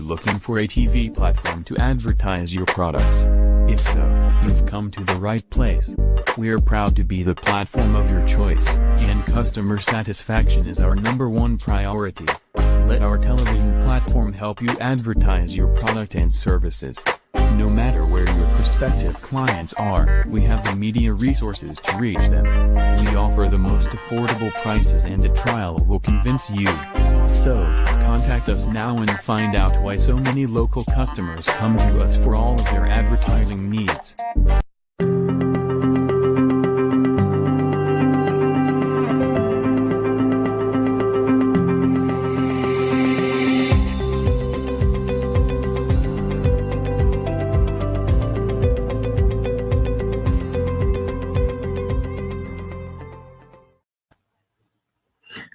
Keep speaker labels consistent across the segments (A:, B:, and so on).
A: looking for a TV platform to advertise your products? If so, you've come to the right place. We're proud to be the platform of your choice, and customer satisfaction is our #1 priority. Let our television platform help you advertise your product and services. No matter where your prospective clients are, we have the media resources to reach them. We offer the most affordable prices, and a trial will convince you. So, contact us now and find out why so many local customers come to us for all of their advertising needs.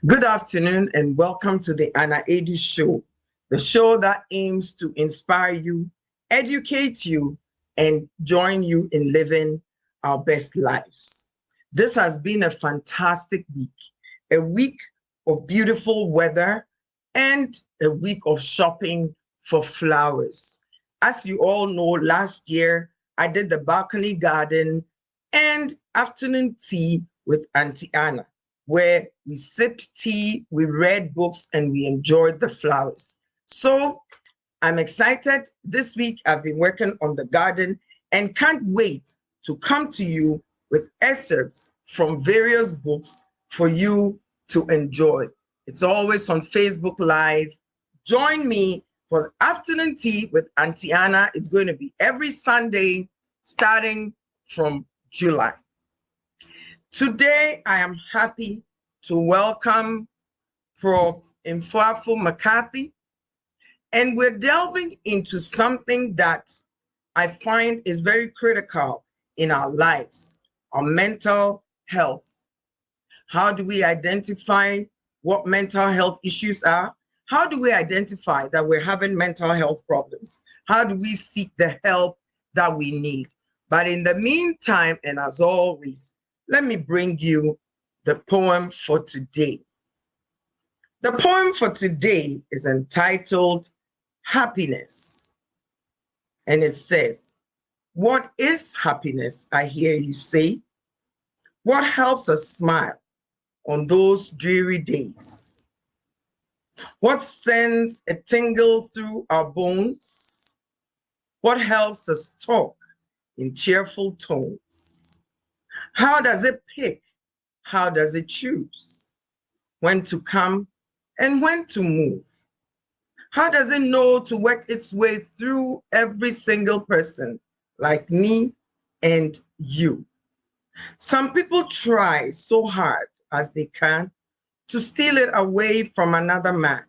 B: Good afternoon and welcome to the Aidoo show, the show that aims to inspire you, educate you, and join you in living our best lives. This has been a fantastic a week of beautiful weather and a week of shopping for flowers. As you all know, last year I did the balcony garden and afternoon tea with Auntie Anna, where we sipped tea, we read books, and we enjoyed the flowers. So I'm excited. This week I've been working on the garden and can't wait to come to you with excerpts from various books for you to enjoy. It's always on Facebook Live. Join me for afternoon tea with Auntie Anna. It's going to be every Sunday starting from July. Today, I am happy to welcome Prof. Mfoafo McCarthy, and we're delving into something that I find is very critical in our lives, our mental health. How do we identify what mental health issues are? How do we identify that we're having mental health problems? How do we seek the help that we need? But in the meantime, and as always, let me bring you the poem for today. The poem for today is entitled Happiness. And it says, what is happiness, I hear you say? What helps us smile on those dreary days? What sends a tingle through our bones? What helps us talk in cheerful tones? How does it pick? How does it choose when to come and when to move? How does it know to work its way through every single person like me and you? Some people try so hard as they can to steal it away from another man,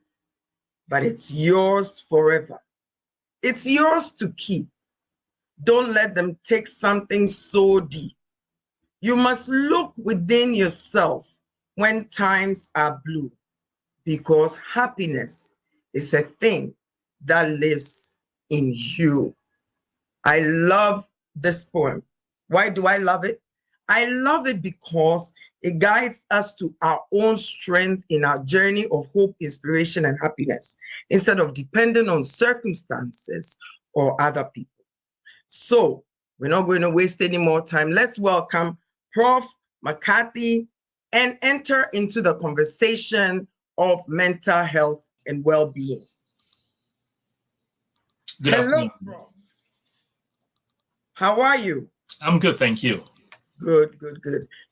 B: but it's yours forever. It's yours to keep. Don't let them take something so deep. You must look within yourself when times are blue, because happiness is a thing that lives in you. I love this poem. Why do I love it? I love it because it guides us to our own strength in our journey of hope, inspiration, and happiness, instead of depending on circumstances or other people. So we're not going to waste any more time. Let's welcome Prof. McCarthy and enter into the conversation of mental health and well-being.
C: Good
B: Hello,
C: afternoon.
B: Prof. How are you?
C: I'm good, thank you.
B: Good.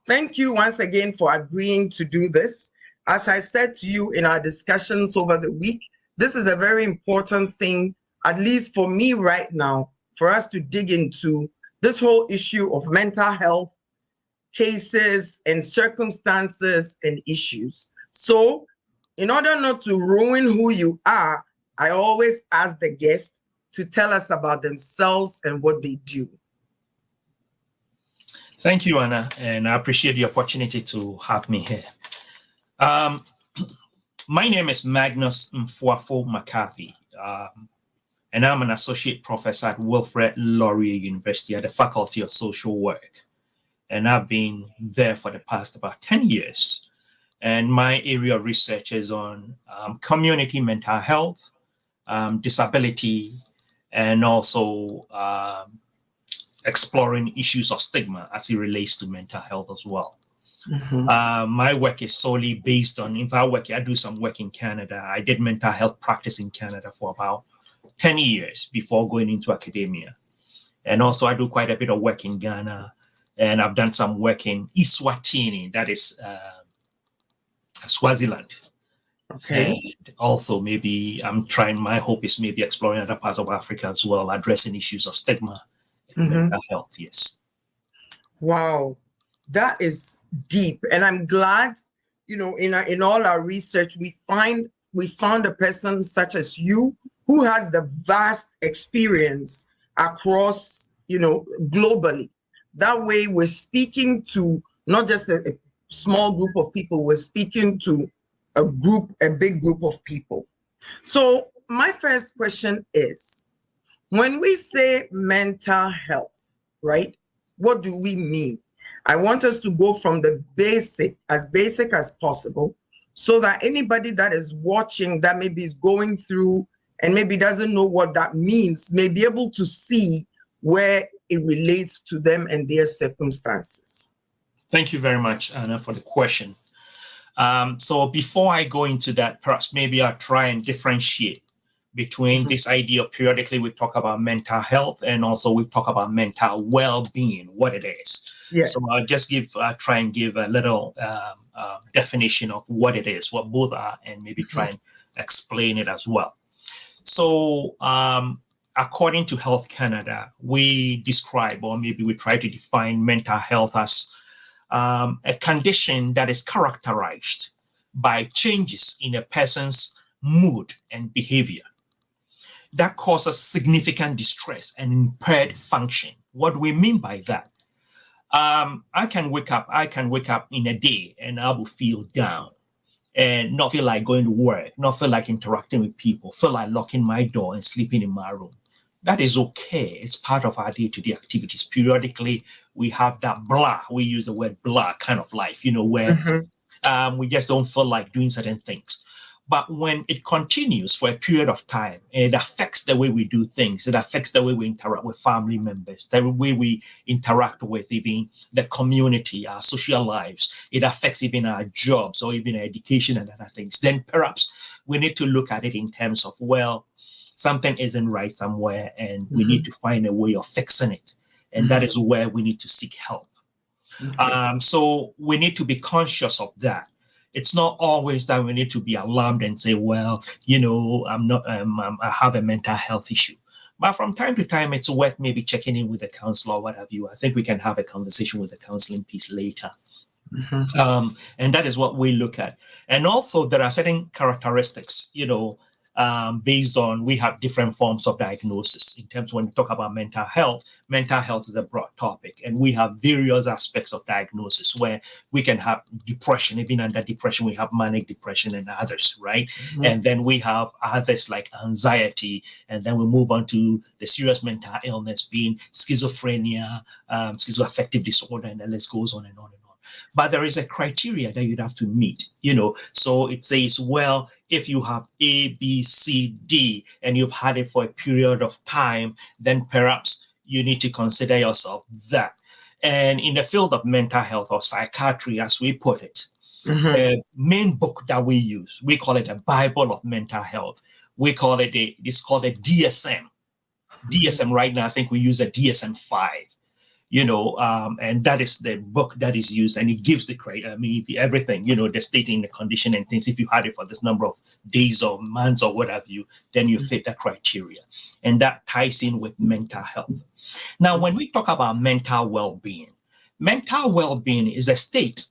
B: Thank you once again for agreeing to do this. As I said to you in our discussions over the week, this is a very important thing, at least for me right now, for us to dig into this whole issue of mental health cases and circumstances and issues. So in order not to ruin who you are, I always ask the guest to tell us about themselves and what they do.
C: Thank you, Anna, and I appreciate the opportunity to have me here. My name is Magnus Mfoafo McCarthy, and I'm an associate professor at Wilfrid Laurier University at the Faculty of Social Work. And I've been there for the past about 10 years. And my area of research is on community mental health, disability, and also exploring issues of stigma as it relates to mental health as well. My work is solely based on, I do some work in Canada. I did mental health practice in Canada for about 10 years before going into academia. And also I do quite a bit of work in Ghana, and I've done some work in Eswatini, that is Swaziland.
B: Okay.
C: And also maybe my hope is maybe exploring other parts of Africa as well, addressing issues of stigma and mental health, yes.
B: Wow, that is deep. And I'm glad, in all our research, we found a person such as you who has the vast experience across, globally. That way we're speaking to not just a small group of people, we're speaking to a big group of people. So my first question is, when we say mental health, right, what do we mean? I want us to go from the basic as possible, so that anybody that is watching that maybe is going through and maybe doesn't know what that means may be able to see where it relates to them and their circumstances.
C: Thank you very much, Anna, for the question. So before I go into that, perhaps maybe I'll try and differentiate between this idea of periodically we talk about mental health and also we talk about mental well-being, what it is.
B: Yes.
C: So I'll just try and give a little definition of what it is, what both are, and maybe try and explain it as well. So according to Health Canada, we describe, or maybe we try to define mental health as a condition that is characterized by changes in a person's mood and behavior that causes significant distress and impaired function. What do we mean by that? I can wake up in a day and I will feel down and not feel like going to work, not feel like interacting with people, feel like locking my door and sleeping in my room. That is okay. It's part of our day-to-day activities. Periodically, we have that blah. We use the word blah kind of life, where we just don't feel like doing certain things. But when it continues for a period of time, it affects the way we do things. It affects the way we interact with family members, the way we interact with even the community, our social lives. It affects even our jobs or even our education and other things. Then perhaps we need to look at it in terms of, well, something isn't right somewhere and we need to find a way of fixing it. And that is where we need to seek help. So we need to be conscious of that. It's not always that we need to be alarmed and say, well, I have a mental health issue. But from time to time, it's worth maybe checking in with a counselor or what have you. I think we can have a conversation with the counseling piece later. And that is what we look at. And also there are certain characteristics, based on, we have different forms of diagnosis. In terms of when we talk about mental health is a broad topic, and we have various aspects of diagnosis where we can have depression. Even under depression, we have manic depression and others, right? And then we have others like anxiety, and then we move on to the serious mental illness being schizophrenia, schizoaffective disorder, and the list goes on and on and on. But there is a criteria that you'd have to meet, So it says, well, if you have A, B, C, D, and you've had it for a period of time, then perhaps you need to consider yourself that. And in the field of mental health or psychiatry, as we put it, the main book that we use, we call it a Bible of mental health. We call it it's called a DSM. DSM right now, I think we use a DSM-5. And that is the book that is used, and it gives the criteria. I mean, everything, the stating the condition and things. If you had it for this number of days or months or what have you, then you fit the criteria. And that ties in with mental health. Now, when we talk about mental well-being is a state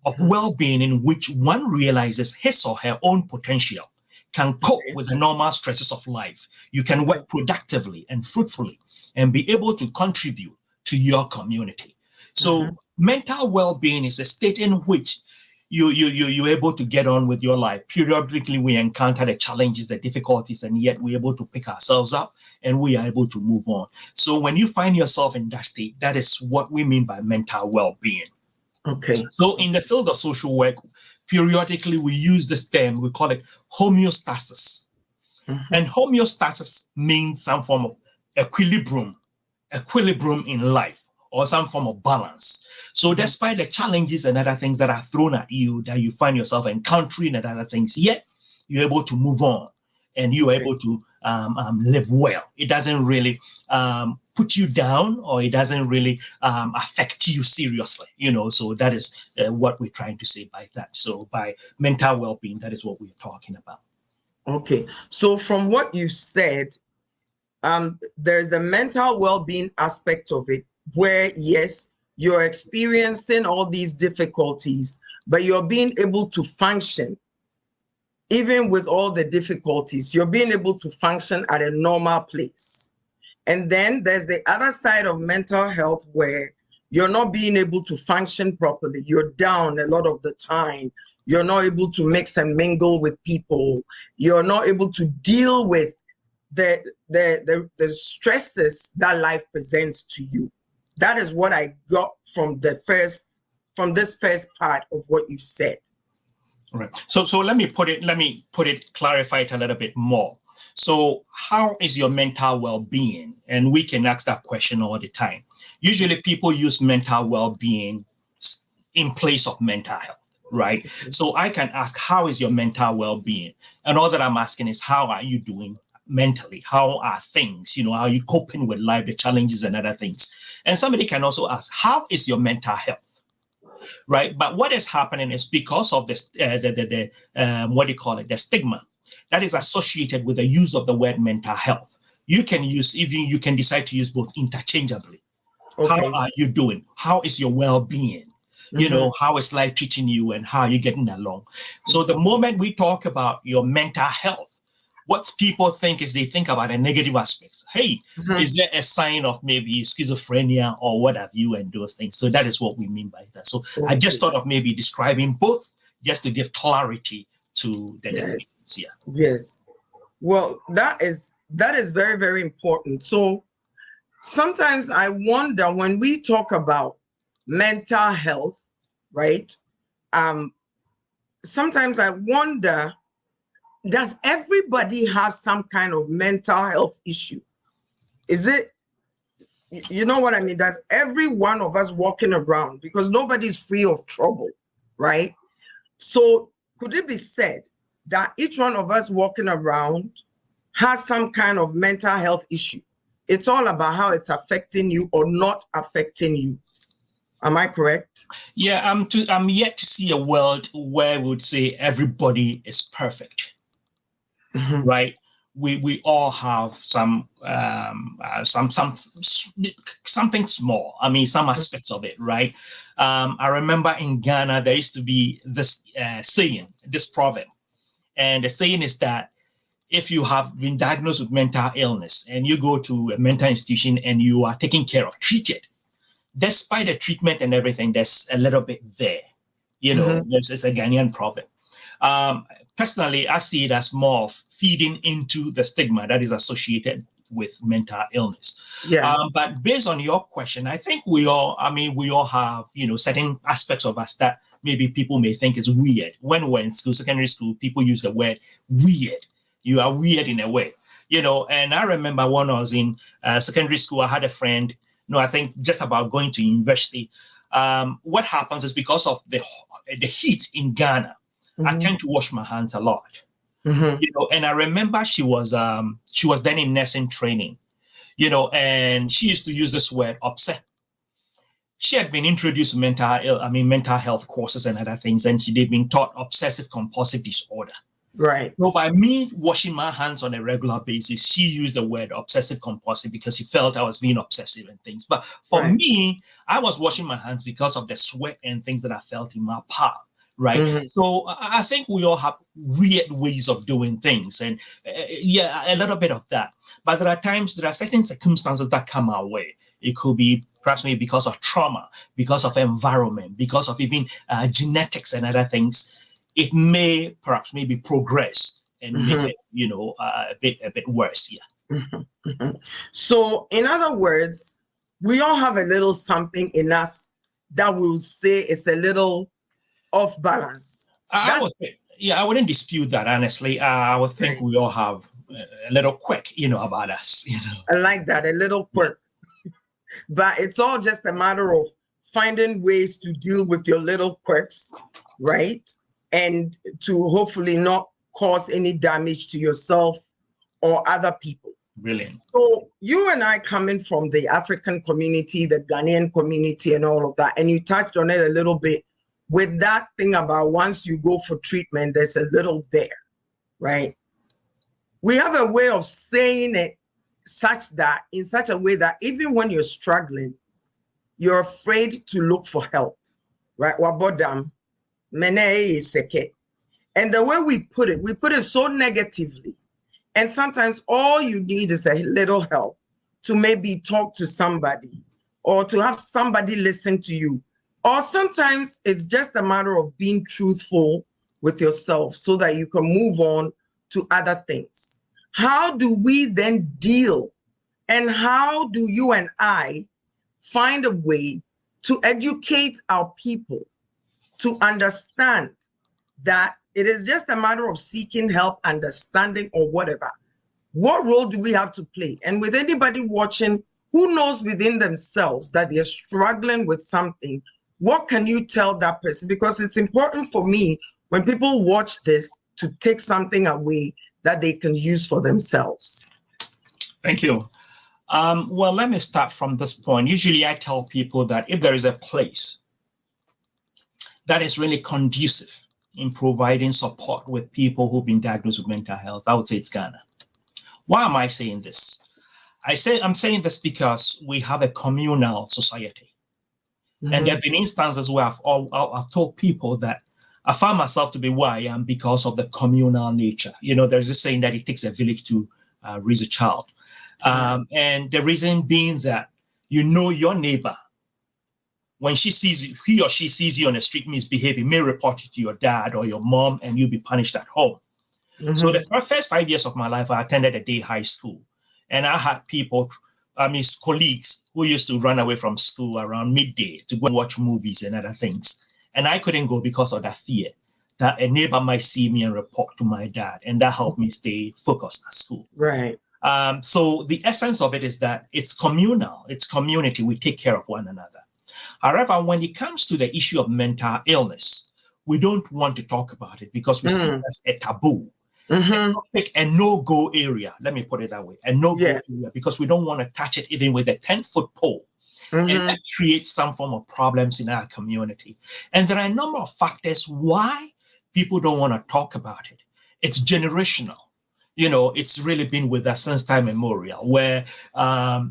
C: of well-being in which one realizes his or her own potential, can cope with the normal stresses of life. You can work productively and fruitfully and be able to contribute to your community. So mental well-being is a state in which you're able to get on with your life. Periodically, we encounter the challenges, the difficulties, and yet we're able to pick ourselves up and we are able to move on. So when you find yourself in that state, that is what we mean by mental well-being.
B: Okay.
C: So in the field of social work, periodically we use this term, we call it homeostasis. And homeostasis means some form of equilibrium in life, or some form of balance. So despite the challenges and other things that are thrown at you, that you find yourself encountering and other things, yet you're able to move on and you're able to live well. It doesn't really put you down, or it doesn't really affect you seriously, so that is what we're trying to say by that. So by mental well-being, that is what we're talking about.
B: Okay, so from what you said, there's the mental well-being aspect of it, where yes, you're experiencing all these difficulties, but you're being able to function. Even with all the difficulties, you're being able to function at a normal place. And then there's the other side of mental health, where you're not being able to function properly. You're down a lot of the time. You're not able to mix and mingle with people. You're not able to deal with the stresses that life presents to you. That is what I got from this first part of what you said.
C: Right. So let me clarify it a little bit more. So how is your mental well-being? And we can ask that question all the time. Usually people use mental well-being in place of mental health, right? So I can ask, how is your mental well-being? And all that I'm asking is, how are you doing mentally? How are things? How are you coping with life, the challenges and other things? And somebody can also ask, how is your mental health? Right, but what is happening is because of this, the stigma that is associated with the use of the word mental health. You can decide to use both interchangeably. Okay. How are you doing? How is your well-being? How is life treating you, and how are you getting along? So the moment we talk about your mental health, what people think is they think about a negative aspects. Hey, is there a sign of maybe schizophrenia or what have you, and those things? So that is what we mean by that. So I just thought of maybe describing both just to give clarity to the definitions here.
B: Yes. Well, that is very, very important. So sometimes I wonder, when we talk about mental health, right? Sometimes I wonder, does everybody have some kind of mental health issue? Is it, you know what I mean? Does every one of us walking around, because nobody's free of trouble, right? So could it be said that each one of us walking around has some kind of mental health issue? It's all about how it's affecting you or not affecting you. Am I correct?
C: Yeah, I'm yet to see a world where we would say everybody is perfect. Right, we all have something small. I mean, some aspects of it, right? I remember in Ghana there used to be this saying, this proverb, and the saying is that if you have been diagnosed with mental illness and you go to a mental institution and you are taken care of, treated, despite the treatment and everything, there's a little bit there. It's a Ghanaian proverb. Personally, I see it as more of feeding into the stigma that is associated with mental illness. Yeah. But based on your question, I think we all have, certain aspects of us that maybe people may think is weird. When we're in school, secondary school, people use the word weird. You are weird in a way, and I remember when I was in secondary school, I had a friend, I think just about going to university. What happens is because of the heat in Ghana, I tend to wash my hands a lot, and I remember she was then in nursing training, and she used to use this word upset. She had been introduced to mental health courses and other things, and she'd been taught obsessive compulsive disorder.
B: Right.
C: So by me washing my hands on a regular basis, she used the word obsessive compulsive because she felt I was being obsessive and things. But for me, I was washing my hands because of the sweat and things that I felt in my palm. Right. So I think we all have weird ways of doing things, and a little bit of that. But there are certain circumstances that come our way. It could be perhaps maybe because of trauma, because of environment, because of even genetics and other things. It may perhaps maybe progress and make it a bit worse. Yeah.
B: So in other words, we all have a little something in us that we would say is a little off balance.
C: I wouldn't dispute that, honestly. I would think we all have a little quirk, about us,
B: I like that, a little quirk. But it's all just a matter of finding ways to deal with your little quirks, right? And to hopefully not cause any damage to yourself or other people.
C: Brilliant.
B: So you and I coming from the African community, the Ghanaian community and all of that, and you touched on it a little bit with that thing about once you go for treatment, there's a little there, right? We have a way of saying it in such a way that even when you're struggling, you're afraid to look for help, right? Wabodam, mene seke. And the way we put it so negatively. And sometimes all you need is a little help to maybe talk to somebody or to have somebody listen to you. Or sometimes it's just a matter of being truthful with yourself so that you can move on to other things. How do we then deal? And how do you and I find a way to educate our people to understand that it is just a matter of seeking help, understanding, or whatever? What role do we have to play? And with anybody watching who knows within themselves that they're struggling with something, what can you tell that person? Because it's important for me when people watch this to take something away that they can use for themselves.
C: Thank you. Well, let me start from this point. Usually I tell people that if there is a place that is really conducive in providing support with people who've been diagnosed with mental health, I would say it's Ghana. Why am I saying this? I'm saying this because we have a communal society. Mm-hmm. And there have been instances where I've told people that I found myself to be where I am because of the communal nature. There's this saying that it takes a village to raise a child. And the reason being that your neighbor, when he or she sees you on the street misbehaving, may report it to your dad or your mom, and you'll be punished at home. Mm-hmm. So the first 5 years of my life, I attended a day high school, and I had colleagues who used to run away from school around midday to go and watch movies and other things. And I couldn't go because of that fear that a neighbor might see me and report to my dad, and that helped me stay focused at school.
B: Right.
C: So the essence of it is that it's communal, it's community. We take care of one another. However, when it comes to the issue of mental illness, we don't want to talk about it because we see it as a taboo. Mm-hmm. A no-go area, let me put it that way, a no-go area, because we don't want to touch it even with a 10-foot pole. Mm-hmm. And that creates some form of problems in our community. And there are a number of factors why people don't want to talk about it. It's generational. It's really been with us since time immemorial, where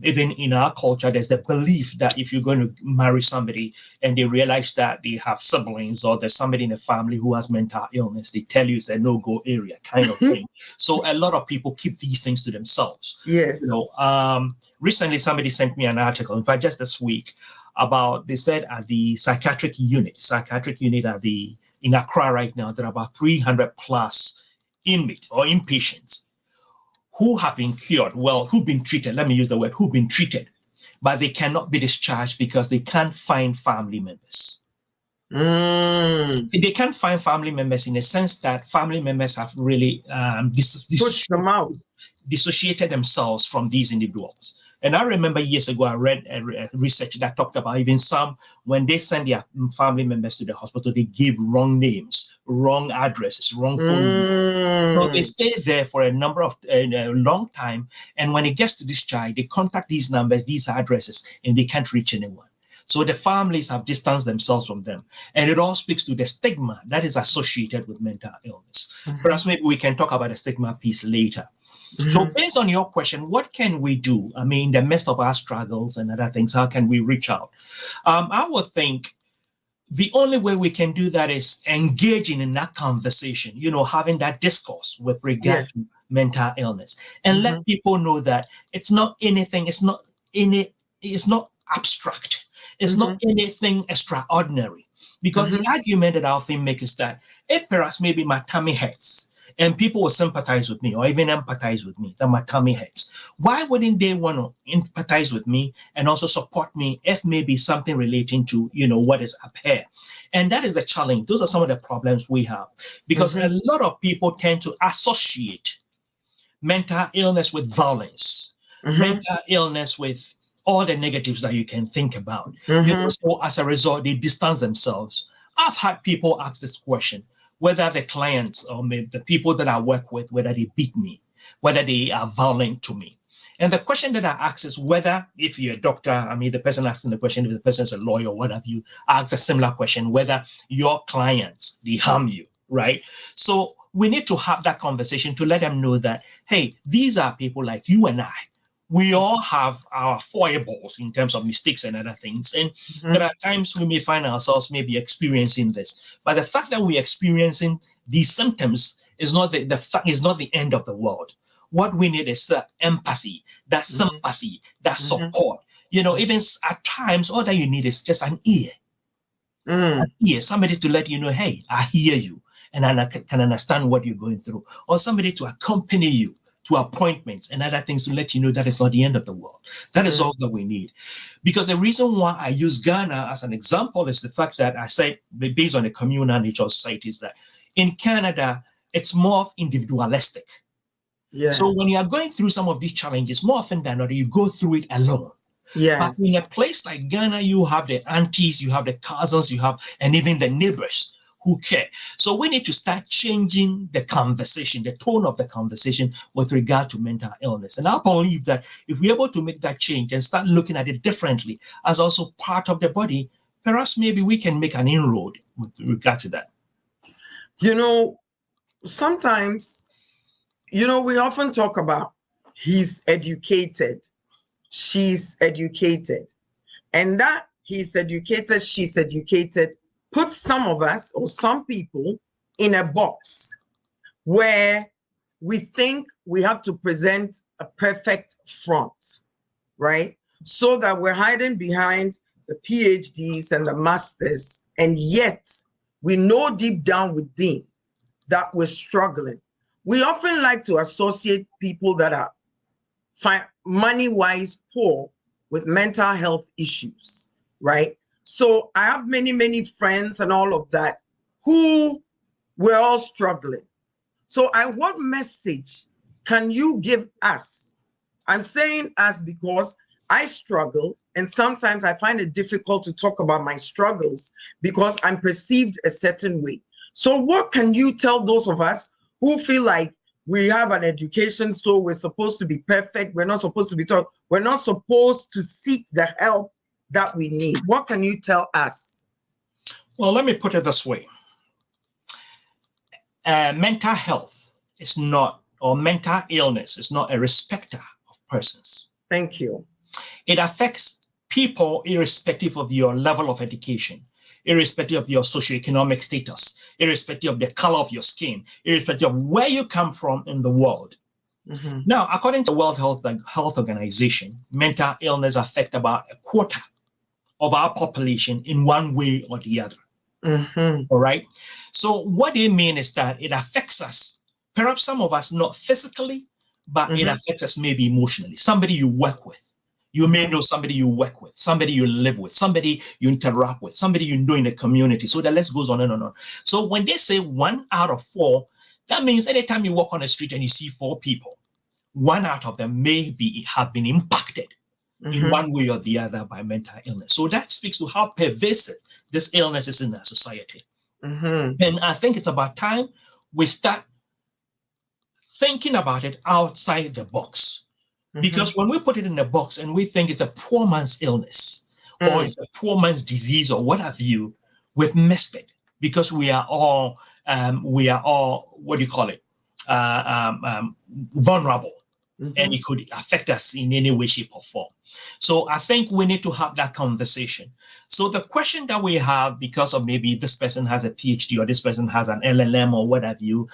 C: even in our culture, there's the belief that if you're going to marry somebody and they realize that they have siblings or there's somebody in the family who has mental illness, they tell you it's a no-go area kind of thing. So a lot of people keep these things to themselves.
B: Yes.
C: Recently, somebody sent me an article, in fact, just this week, they said at the psychiatric unit in Accra right now, there are about 300 plus inmates or inpatients who have been cured, who've been treated, who've been treated, but they cannot be discharged because they can't find family members. They can't find family members in the sense that family members have really
B: pushed them out,
C: dissociated themselves from these individuals. And I remember years ago, I read research that talked about even some, when they send their family members to the hospital, they give wrong names, wrong addresses, wrong phone numbers. So they stay there for a long time. And when it gets to discharge, they contact these numbers, these addresses, and they can't reach anyone. So the families have distanced themselves from them. And it all speaks to the stigma that is associated with mental illness. Mm-hmm. Perhaps maybe we can talk about the stigma piece later. Mm-hmm. So based on your question, what can we do? In the midst of our struggles and other things, how can we reach out? I would think the only way we can do that is engaging in that conversation, having that discourse with regard to mental illness, and let people know that it's not anything, it's not abstract, it's not anything extraordinary. Because the argument that I often make is that if perhaps maybe my tummy hurts, and people will sympathize with me or even empathize with me that my tummy hurts, why wouldn't they want to empathize with me and also support me if maybe something relating to, what is up here? And that is the challenge. Those are some of the problems we have, because a lot of people tend to associate mental illness with violence, mental illness with all the negatives that you can think about. So as a result, they distance themselves. I've had people ask this question, whether the clients or the people that I work with, whether they beat me, whether they are violent to me. And the question that I ask is whether, if you're a doctor, the person asking the question, if the person is a lawyer or what have you, asks a similar question, whether your clients, they harm you, right? So we need to have that conversation to let them know that, hey, these are people like you and I. We all have our foibles in terms of mistakes and other things. And there are times we may find ourselves maybe experiencing this. But the fact that we're experiencing these symptoms is not the end of the world. What we need is that empathy, that sympathy, that support. Even at times, all that you need is just an ear. An ear, somebody to let you know, hey, I hear you and I can understand what you're going through. Or somebody to accompany you to appointments and other things to let you know that it's not the end of the world. That is all that we need. Because the reason why I use Ghana as an example is the fact that I say, based on the communal nature of society, is that in Canada, it's more individualistic. Yeah. So when you are going through some of these challenges, more often than not, you go through it alone. Yeah. But in a place like Ghana, you have the aunties, you have the cousins, and even the neighbors who care. So we need to start changing the conversation, the tone of the conversation with regard to mental illness. And I believe that if we're able to make that change and start looking at it differently as also part of the body, perhaps maybe we can make an inroad with regard to that.
B: Sometimes, we often talk about he's educated, she's educated, and that he's educated, she's educated, put some of us or some people in a box where we think we have to present a perfect front, right? So that we're hiding behind the PhDs and the masters, and yet we know deep down within that we're struggling. We often like to associate people that are money-wise poor with mental health issues, right? So I have many, many friends and all of that who were all struggling. So what message can you give us? I'm saying us because I struggle, and sometimes I find it difficult to talk about my struggles because I'm perceived a certain way. So what can you tell those of us who feel like we have an education, so we're supposed to be perfect, we're not supposed to be taught, we're not supposed to seek the help that we need? What can you tell us?
C: Well, let me put it this way. Mental health is not, or mental illness is not a respecter of persons.
B: Thank you.
C: It affects people irrespective of your level of education, irrespective of your socioeconomic status, irrespective of the color of your skin, irrespective of where you come from in the world. Now, according to the World Health Organization, mental illness affects about a quarter of our population in one way or the other. All right. So what they mean is that it affects us, perhaps some of us not physically, but it affects us maybe emotionally. Somebody you work with. You may know somebody you work with, somebody you live with, somebody you interact with, somebody you know in the community. So the list goes on and on and on. So when they say 1 out of 4, that means anytime you walk on the street and you see 4 people, 1 out of them may have been impacted in one way or the other by mental illness. So that speaks to how pervasive this illness is in our society. And I think it's about time we start thinking about it outside the box. Because when we put it in a box and we think it's a poor man's illness or it's a poor man's disease or what have you, we've missed it because we are all what do you call it? Vulnerable. And it could affect us in any way, shape, or form. So I think we need to have that conversation. So the question that we have, because of maybe this person has a PhD or this person has an LLM or what have you,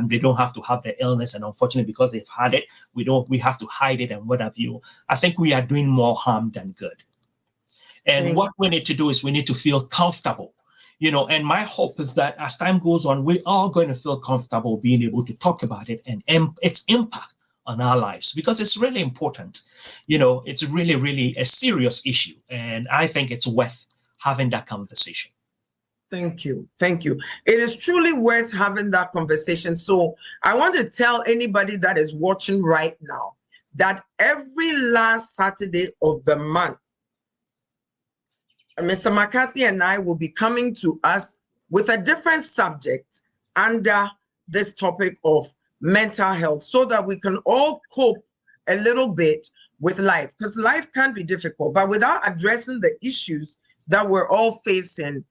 C: they don't have to have the illness, and unfortunately, because they've had it, we have to hide it and what have you. I think we are doing more harm than good. And what we need to do is we need to feel comfortable. And my hope is that as time goes on, we're all going to feel comfortable being able to talk about it and its impact on our lives, because it's really important. It's really, really a serious issue. And I think it's worth having that conversation.
B: Thank you. Thank you. It is truly worth having that conversation. So I want to tell anybody that is watching right now that every last Saturday of the month, Mr. McCarthy and I will be coming to us with a different subject under this topic of mental health so that we can all cope a little bit with life, because life can be difficult, but without addressing the issues that we're all facing.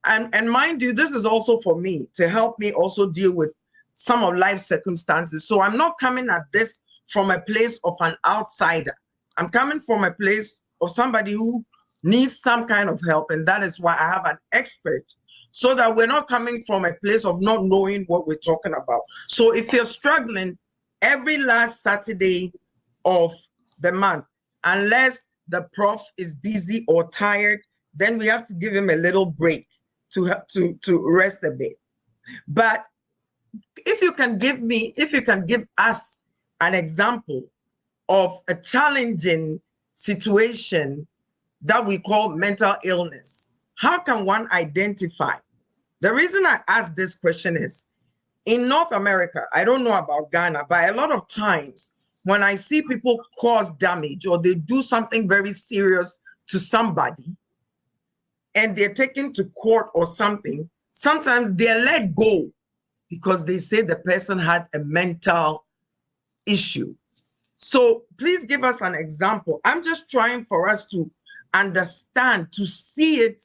B: And mind you, this is also for me to help me also deal with some of life circumstances. So I'm not coming at this from a place of an outsider. I'm coming from a place of somebody who needs some kind of help. And that is why I have an expert, so that we're not coming from a place of not knowing what we're talking about. So if you're struggling, every last Saturday of the month, unless the prof is busy or tired, then we have to give him a little break to rest a bit. But if you can give us an example of a challenging situation that we call mental illness, how can one identify? The reason I ask this question is, in North America, I don't know about Ghana, but a lot of times when I see people cause damage or they do something very serious to somebody and they're taken to court or something, sometimes they're let go because they say the person had a mental issue. So please give us an example. I'm just trying for us to understand, to see it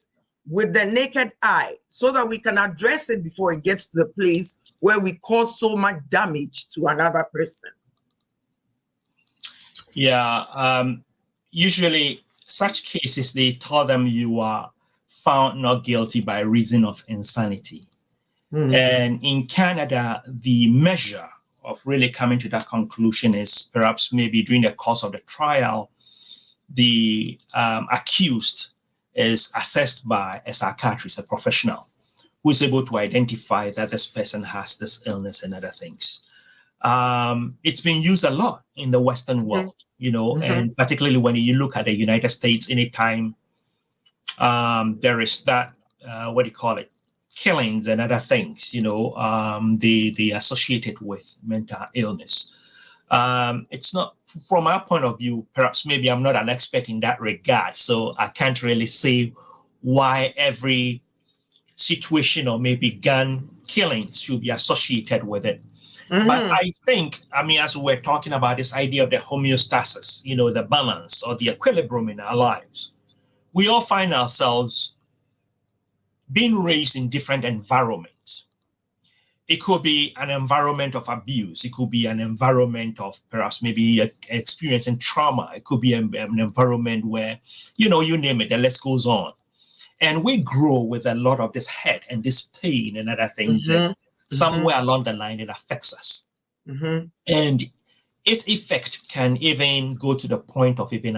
B: with the naked eye so that we can address it before it gets to the place where we cause so much damage to another person.
C: Yeah, usually such cases, they tell them you are found not guilty by reason of insanity. Mm-hmm. And in Canada, the measure of really coming to that conclusion is perhaps maybe during the course of the trial, the accused is assessed by a psychiatrist, a professional, who is able to identify that this person has this illness and other things. It's been used a lot in the Western world, you know, and particularly when you look at the United States, anytime there is that, what do you call it, killings and other things, you know, they associated with mental illness. It's not, from our point of view, perhaps maybe I'm not an expert in that regard, so I can't really say why every situation or maybe gun killings should be associated with it. But I think, I mean, as we're talking about this idea of the homeostasis, you know, the balance or the equilibrium in our lives, we all find ourselves being raised in different environments. It could be an environment of abuse. It could be an environment of perhaps maybe experiencing trauma. It could be an environment where, you know, you name it, the list goes on. And we grow with a lot of this hurt and this pain and other things. And somewhere along the line, it affects us. And its effect can even go to the point of even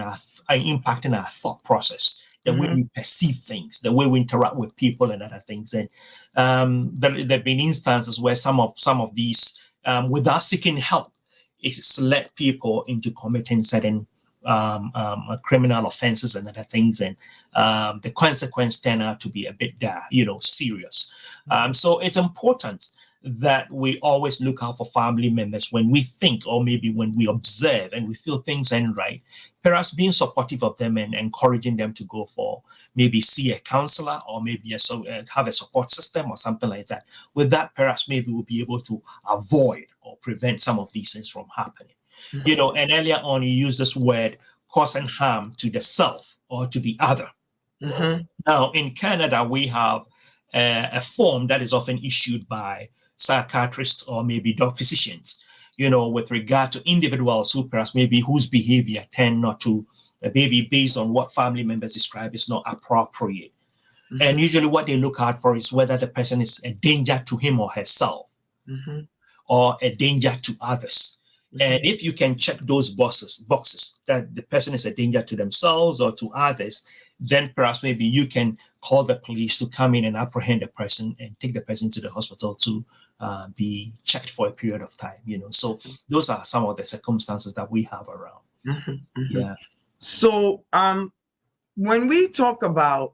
C: impacting our thought process, the way we perceive things, the way we interact with people and other things. And there have been instances where some of these, without seeking help, it's led people into committing certain criminal offenses and other things, and the consequence turned out to be a bit, serious. So it's important that we always look out for family members when we think, or maybe when we observe and we feel things ain't right, perhaps being supportive of them and encouraging them to go for maybe see a counselor or maybe have a support system or something like that. With that, perhaps maybe we'll be able to avoid or prevent some of these things from happening. You know, and earlier on you used this word, causing harm to the self or to the other. Now in Canada, we have a form that is often issued by psychiatrists or maybe physicians, you know, with regard to individuals who perhaps maybe whose behavior tend not to, maybe based on what family members describe is not appropriate. And usually what they look out for is whether the person is a danger to him or herself or a danger to others. And if you can check those boxes that the person is a danger to themselves or to others, then perhaps maybe you can call the police to come in and apprehend the person and take the person to the hospital to be checked for a period of time, you know. So those are some of the circumstances that we have around. Yeah.
B: So when we talk about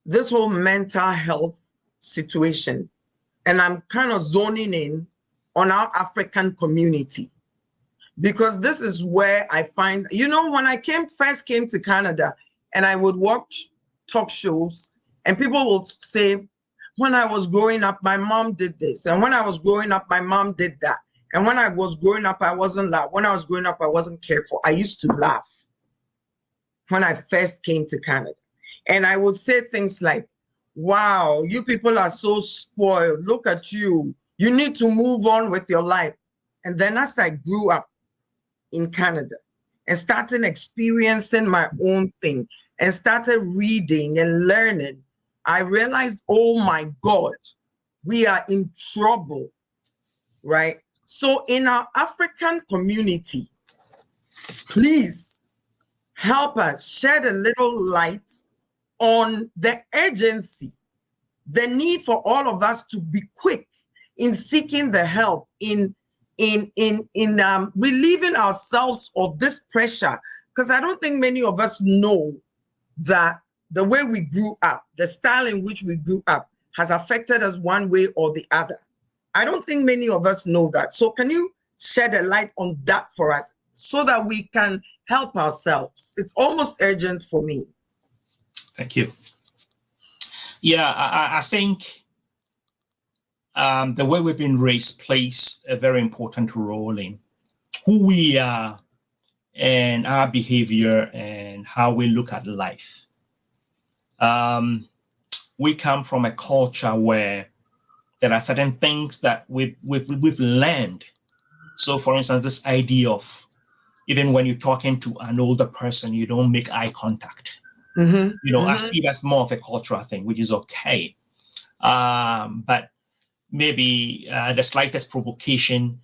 B: this whole mental health situation, and I'm kind of zoning in on our African community, because this is where I find, when I first came to Canada, and I would watch talk shows, and people would say, when I was growing up, my mom did this, and when I was growing up, my mom did that, and when I was growing up, I wasn't loved. When I was growing up, I wasn't cared for. I used to laugh when I first came to Canada, and I would say things like, wow, you people are so spoiled. Look at you. You need to move on with your life. And then as I grew up in Canada and started experiencing my own thing and started reading and learning, I realized, oh my God, we are in trouble, right? So in our African community, please help us shed a little light on the urgency, the need for all of us to be quick in seeking the help, in relieving ourselves of this pressure, because I don't think many of us know that the way we grew up, the style in which we grew up, has affected us one way or the other. I don't think many of us know that. So can you shed a light on that for us so that we can help ourselves? It's almost urgent for me.
C: Thank you. Yeah, I think the way we've been raised plays a very important role in who we are and our behavior and how we look at life. We come from a culture where there are certain things that we've learned. So, for instance, this idea of even when you're talking to an older person, you don't make eye contact. I see that's more of a cultural thing, which is okay. But maybe the slightest provocation,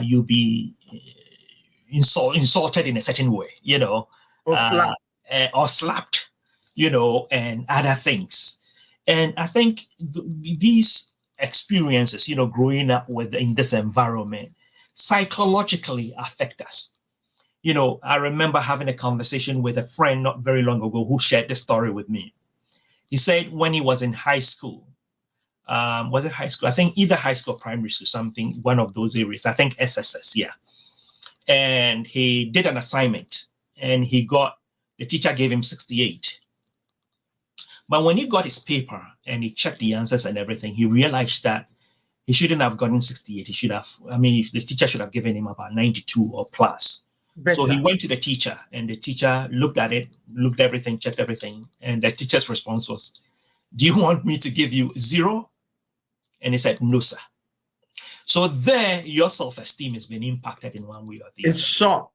C: you'll be insulted in a certain way, or slapped, and other things. And I think these experiences, growing up in this environment, psychologically affect us. I remember having a conversation with a friend not very long ago who shared this story with me. He said when he was in high school, was it high school? I think either high school or primary school, something, one of those areas. I think SSS, yeah. And he did an assignment and the teacher gave him 68. But when he got his paper and he checked the answers and everything, he realized that he shouldn't have gotten 68. The teacher should have given him about 92 or plus. Better. So he went to the teacher and the teacher looked at it, looked everything, checked everything. And the teacher's response was, do you want me to give you 0? And he said, no, sir. So there, your self-esteem has been impacted in one way or the other.
B: It's short.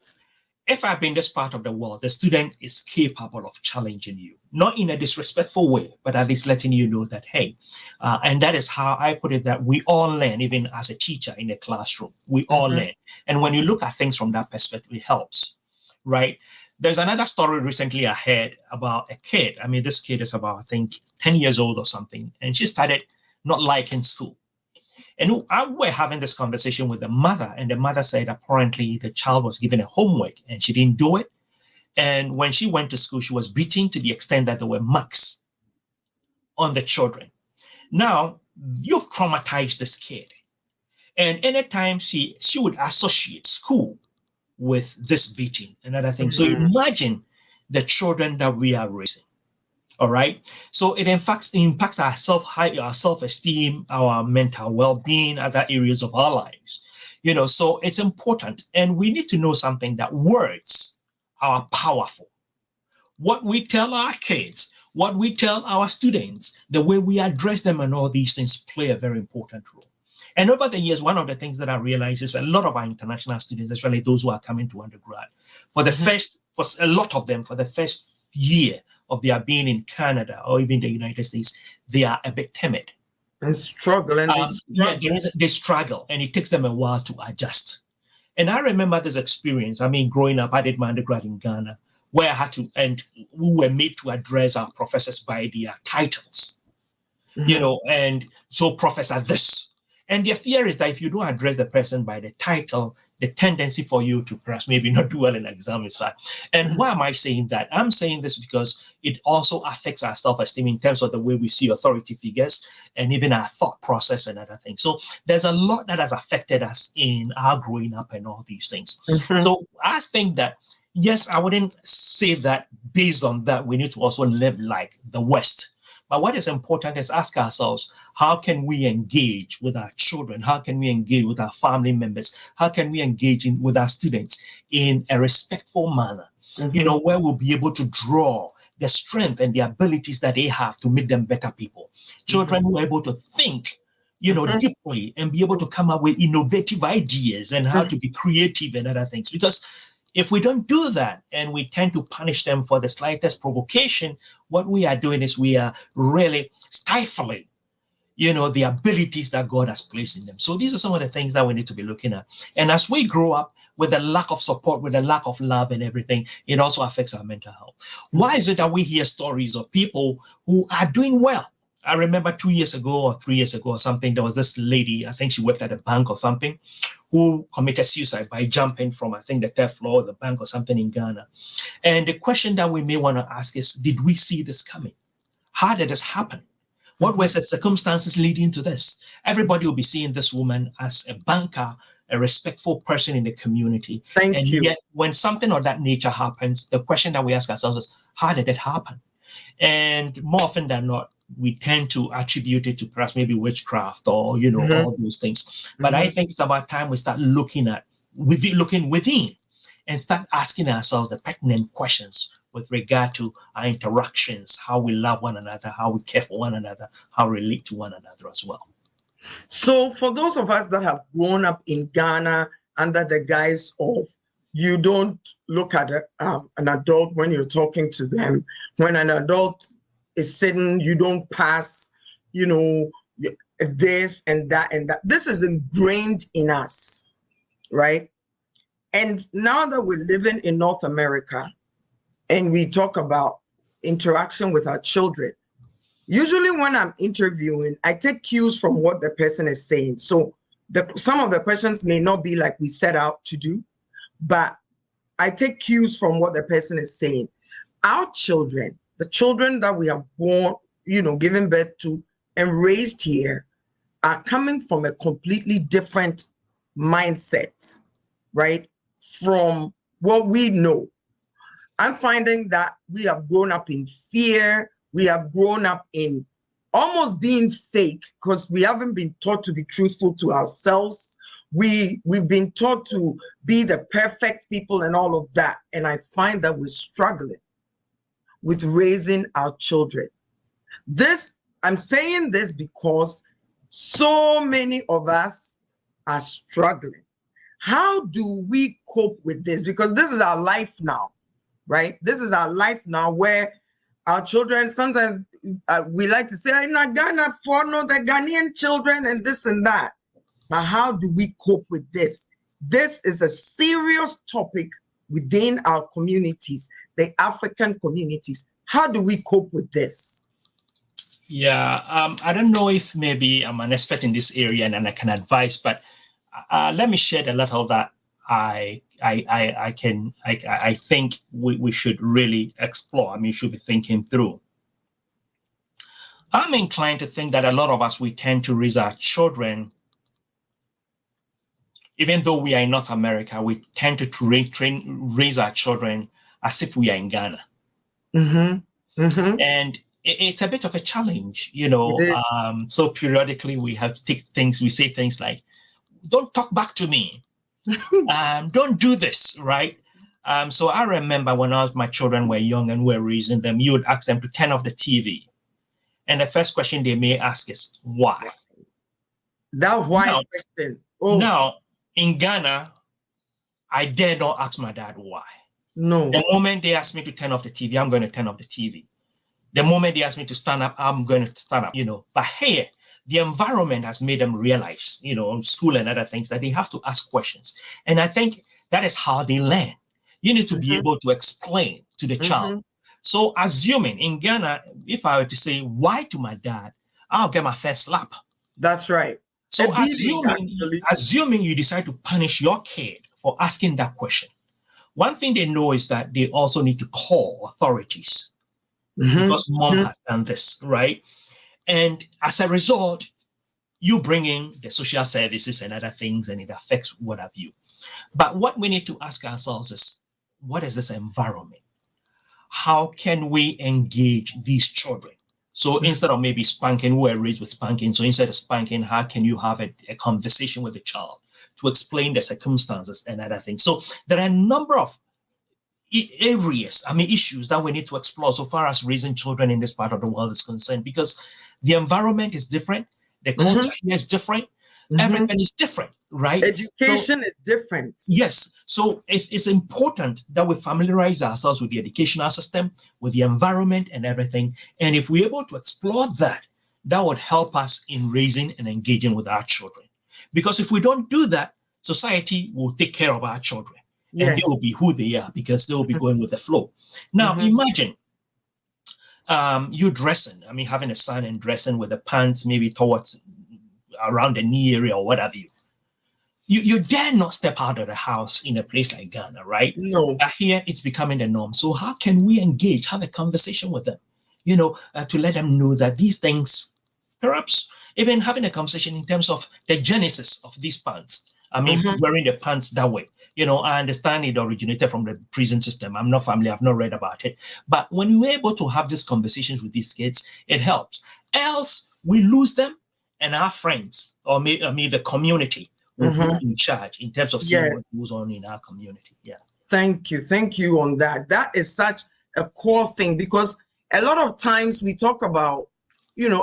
C: If I've been this part of the world, the student is capable of challenging you, not in a disrespectful way, but at least letting you know that, hey, and that is how I put it, that we all learn, even as a teacher in a classroom, we all learn. And when you look at things from that perspective, it helps, right? There's another story recently I heard about a kid. This kid is about, I think, 10 years old or something, and she started not liking school. And we're having this conversation with the mother, and the mother said apparently the child was given a homework and she didn't do it. And when she went to school, she was beaten to the extent that there were marks on the children. Now, you've traumatized this kid. And anytime she would associate school with this beating and other things. So imagine the children that we are raising. All right. So it in fact impacts our self-esteem, our mental well-being, other areas of our lives. So it's important. And we need to know something, that words are powerful. What we tell our kids, what we tell our students, the way we address them, and all these things play a very important role. And over the years, one of the things that I realized is a lot of our international students, especially those who are coming to undergrad, for a lot of them, for the first year of their being in Canada or even the United States, they are a bit timid.
B: And struggle.
C: They struggle, and it takes them a while to adjust. And I remember this experience. Growing up, I did my undergrad in Ghana, where I had to, and we were made to address our professors by their titles, and so professor this. And their fear is that if you don't address the person by the title, the tendency for you to perhaps maybe not do well in exam is fine. And why am I saying that? I'm saying this because it also affects our self-esteem in terms of the way we see authority figures and even our thought process and other things. So there's a lot that has affected us in our growing up and all these things. So I think that, yes, I wouldn't say that based on that, we need to also live like the West. But what is important is ask ourselves, how can we engage with our children? How can we engage with our family members? How can we engage with our students in a respectful manner? Where we'll be able to draw the strength and the abilities that they have to make them better people. Children who are able to think, deeply and be able to come up with innovative ideas and how to be creative and other things. Because if we don't do that and we tend to punish them for the slightest provocation, what we are doing is we are really stifling, the abilities that God has placed in them. So these are some of the things that we need to be looking at. And as we grow up with a lack of support, with a lack of love and everything, it also affects our mental health. Why is it that we hear stories of people who are doing well? I remember 2 years ago or 3 years ago or something, there was this lady, I think she worked at a bank or something, who committed suicide by jumping from, I think, the third floor of the bank or something in Ghana. And the question that we may want to ask is, did we see this coming? How did this happen? What were the circumstances leading to this? Everybody will be seeing this woman as a banker, a respectful person in the community.
B: Thank you.
C: Yet when something of that nature happens, the question that we ask ourselves is, how did it happen? And more often than not, we tend to attribute it to perhaps maybe witchcraft or, all those things. But I think it's about time we start looking within and start asking ourselves the pertinent questions with regard to our interactions, how we love one another, how we care for one another, how we relate to one another as well.
B: So for those of us that have grown up in Ghana under the guise of you don't look at an adult when you're talking to them, when an adult is sitting, you don't pass, this and that and that. This is ingrained in us, right? And now that we're living in North America and we talk about interaction with our children, usually when I'm interviewing, I take cues from what the person is saying. So some of the questions may not be like we set out to do, but I take cues from what the person is saying. Our children, the children that we have born, given birth to and raised here, are coming from a completely different mindset, right? From what we know. I'm finding that we have grown up in fear. We have grown up in almost being fake because we haven't been taught to be truthful to ourselves. We've been taught to be the perfect people and all of that. And I find that we're struggling with raising our children. I'm saying this because so many of us are struggling. How do we cope with this? Because this is our life now, right? This is our life now where our children, sometimes we like to say, I'm not Ghana for no, the Ghanaian children and this and that. But how do we cope with this? This is a serious topic within our communities, the African communities. How do we cope with this?
C: Yeah, I don't know if maybe I'm an expert in this area and I can advise, but let me share a little that I think we should really explore. Should be thinking through. I'm inclined to think that a lot of us, we tend to raise our children, even though we are in North America, we tend to raise our children as if we are in Ghana. And it's a bit of a challenge, so periodically we have to take things, we say things like, don't talk back to me. Don't do this, right? So I remember when my children were young and we were raising them, you would ask them to turn off the TV. And the first question they may ask is, why?
B: That why question. Oh.
C: Now, in Ghana, I dare not ask my dad why.
B: No.
C: The moment they ask me to turn off the TV, I'm going to turn off the TV. The moment they ask me to stand up, I'm going to stand up, But here, the environment has made them realize, school and other things, that they have to ask questions. And I think that is how they learn. You need to be able to explain to the child. So assuming in Ghana, if I were to say why to my dad, I'll get my first slap.
B: That's right.
C: So
B: beating, actually.
C: assuming you decide to punish your kid for asking that question, one thing they know is that they also need to call authorities because mom has done this, right? And as a result, you bring in the social services and other things, and it affects what have you. But what we need to ask ourselves is, what is this environment? How can we engage these children? So instead of maybe spanking, we were raised with spanking. So instead of spanking, how can you have a conversation with the child to explain the circumstances and other things? So there are a number of areas, issues that we need to explore so far as raising children in this part of the world is concerned, because the environment is different, the culture here is different, everything is different, right?
B: Education is different.
C: Yes. So it's important that we familiarize ourselves with the educational system, with the environment and everything. And if we're able to explore that, that would help us in raising and engaging with our children. Because if we don't do that, society will take care of our children. Yes. And they will be who they are because they will be going with the flow. Now, imagine you dressing, having a son and dressing with the pants maybe towards around the knee area or whatever you dare not step out of the house in a place like Ghana, right?
B: No.
C: Here it's becoming the norm. So how can we engage, have a conversation with them, to let them know that these things, perhaps even having a conversation in terms of the genesis of these pants. Wearing the pants that way. I understand it originated from the prison system. I'm not familiar. I've not read about it. But when we're able to have these conversations with these kids, it helps. Else, we lose them and our friends, or the community will be in charge in terms of seeing what goes on in our community. Yeah.
B: Thank you on that. That is such a core thing, because a lot of times we talk about,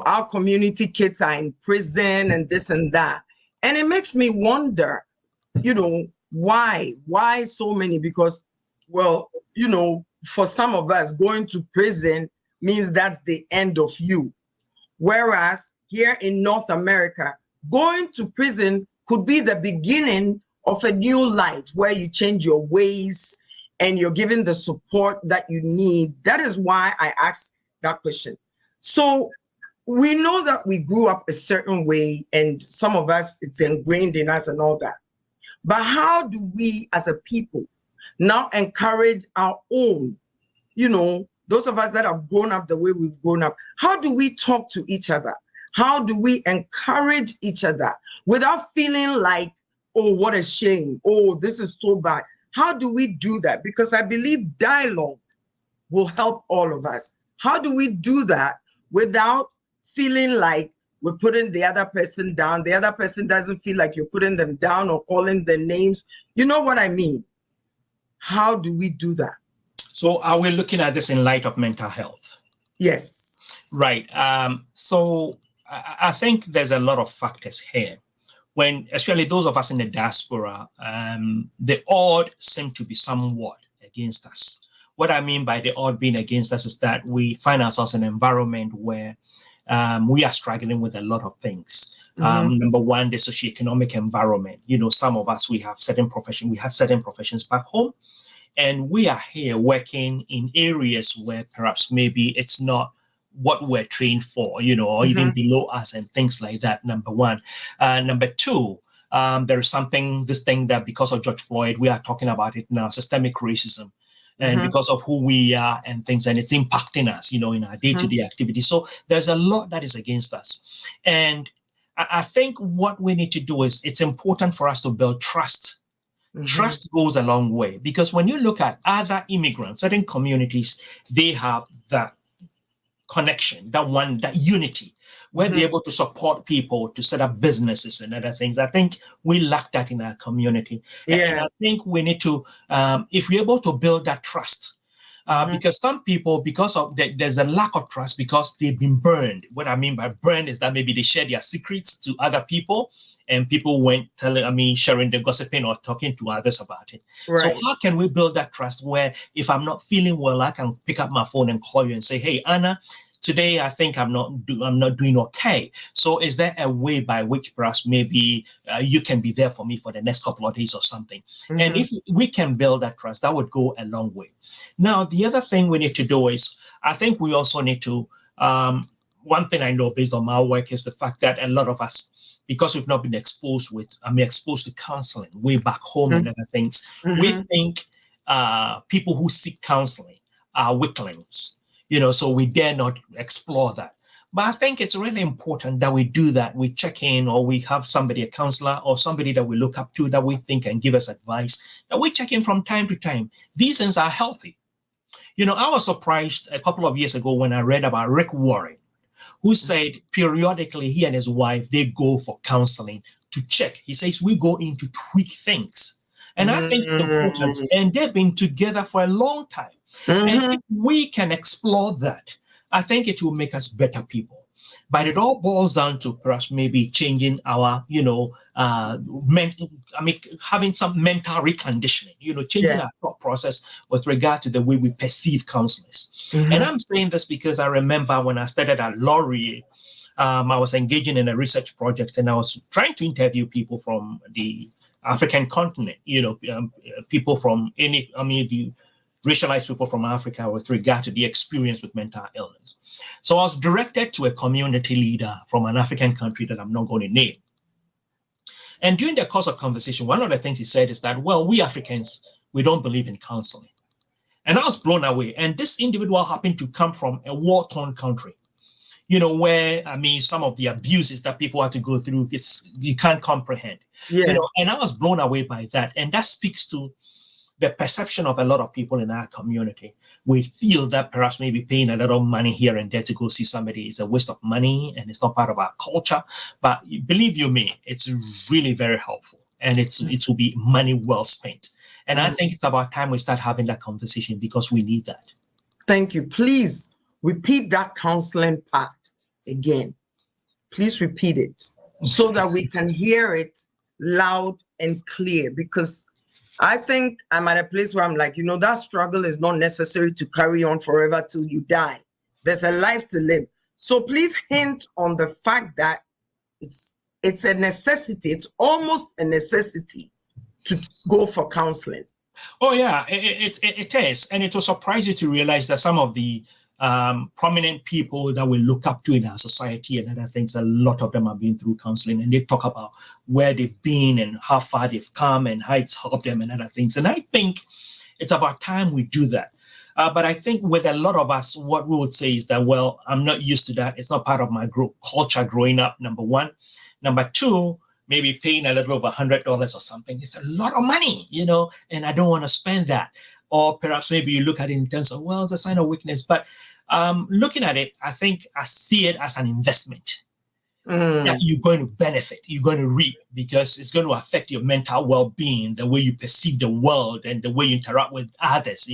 B: our community kids are in prison and this and that. And it makes me wonder, why so many? Because, well, for some of us, going to prison means that's the end of you. Whereas here in North America, going to prison could be the beginning of a new life where you change your ways and you're given the support that you need. That is why I asked that question. So we know that we grew up a certain way, and some of us, it's ingrained in us and all that. But how do we as a people now encourage our own, those of us that have grown up the way we've grown up? How do we talk to each other? How do we encourage each other without feeling like, oh, what a shame. Oh, this is so bad. How do we do that? Because I believe dialogue will help all of us. How do we do that without feeling like we're putting the other person down? The other person doesn't feel like you're putting them down or calling their names. You know what I mean? How do we do that?
C: So are we looking at this in light of mental health?
B: Yes.
C: Right. So I think there's a lot of factors here. When, especially those of us in the diaspora, the odds seem to be somewhat against us. What I mean by the odd being against us is that we find ourselves in an environment where we are struggling with a lot of things. Number one, the socioeconomic environment. Some of us, we have certain professions back home, and we are here working in areas where perhaps maybe it's not what we're trained for, or even below us and things like that, number one. Number two, there is this thing that because of George Floyd, we are talking about it now, systemic racism. And because of who we are and things, and it's impacting us, in our day-to-day activity. So there's a lot that is against us. And I think what we need to do is, it's important for us to build trust. Trust goes a long way, because when you look at other immigrants, certain communities, they have that connection, that unity, where they're able to support people to set up businesses and other things. I think we lack that in our community. And I think we need to, if we're able to build that trust, because some people, because of there's a lack of trust because they've been burned. What I mean by burned is that maybe they share their secrets to other people, and people went sharing the gossiping or talking to others about it. Right. So how can we build that trust where if I'm not feeling well, I can pick up my phone and call you and say, hey, Anna, today I think I'm not doing okay. So is there a way by which perhaps maybe you can be there for me for the next couple of days or something? And if we can build that trust, that would go a long way. Now, the other thing we need to do is, I think we also need to one thing I know based on my work is the fact that a lot of us, because we've not been exposed to counseling way back home and other things, we think people who seek counseling are weaklings, so we dare not explore that. But I think it's really important that we do that. We check in, or we have somebody, a counselor or somebody that we look up to that we think can give us advice, that we check in from time to time. These things are healthy. I was surprised a couple of years ago when I read about Rick Warren, who said periodically he and his wife, they go for counseling to check. He says, we go in to tweak things. And I think it's important. And they've been together for a long time. And if we can explore that, I think it will make us better people. But it all boils down to perhaps maybe changing our, having some mental reconditioning, changing our thought process with regard to the way we perceive counselors. And I'm saying this because I remember when I started at Laurier, I was engaging in a research project, and I was trying to interview people from the African continent, people from the racialized people from Africa with regard to the experience with mental illness. So I was directed to a community leader from an African country that I'm not going to name. And during the course of conversation, one of the things he said is that, well, we Africans, we don't believe in counseling. And I was blown away. And this individual happened to come from a war-torn country, where, some of the abuses that people have to go through, you can't comprehend.
B: Yes.
C: And I was blown away by that. And that speaks to the perception of a lot of people in our community. We feel that perhaps maybe paying a little money here and there to go see somebody is a waste of money and it's not part of our culture. But believe you me, it's really very helpful, and it will be money well spent. And I think it's about time we start having that conversation, because we need that.
B: Thank you. Please repeat that counseling part again. Please repeat it so that we can hear it loud and clear, because I think I'm at a place where I'm like, that struggle is not necessary to carry on forever till you die. There's a life to live. So please hint on the fact that it's a necessity. It's almost a necessity to go for counseling.
C: Oh, yeah, it is. And it will surprise you to realize that some of the prominent people that we look up to in our society and other things, a lot of them have been through counseling, and they talk about where they've been and how far they've come and how it's helped them and other things. And I think it's about time we do that. But I think with a lot of us, what we would say is that, well, I'm not used to that. It's not part of my culture growing up, number one. Number two, maybe paying a little over $100 or something. It's a lot of money, and I don't want to spend that. Or perhaps maybe you look at it in terms of, well, it's a sign of weakness. But looking at it, I think I see it as an investment that you're going to benefit, you're going to reap, because it's going to affect your mental well-being, the way you perceive the world and the way you interact with others,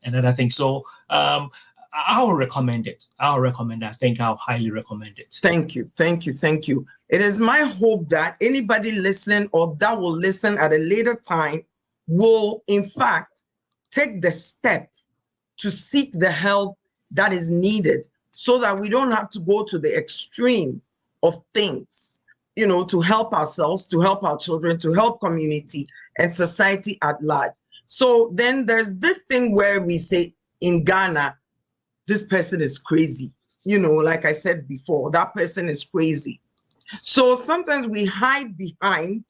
C: and other things. So I'll recommend it. I think I'll highly recommend it.
B: Thank you. It is my hope that anybody listening or that will listen at a later time will, in fact, take the step to seek the help that is needed, so that we don't have to go to the extreme of things, to help ourselves, to help our children, to help community and society at large. So then there's this thing where we say in Ghana, this person is crazy. Like I said before, that person is crazy. So sometimes we hide behind,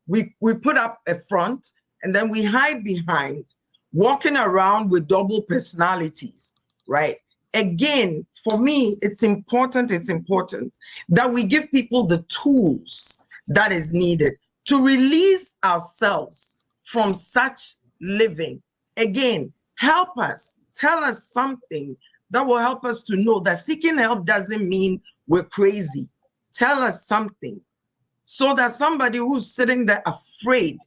B: we put up a front, and then we hide behind walking around with double personalities. Right. Again, for me, it's important that we give people the tools that is needed to release ourselves from such living. Again, help us, tell us something that will help us to know that seeking help doesn't mean we're crazy. Tell us something so that somebody who's sitting there afraid,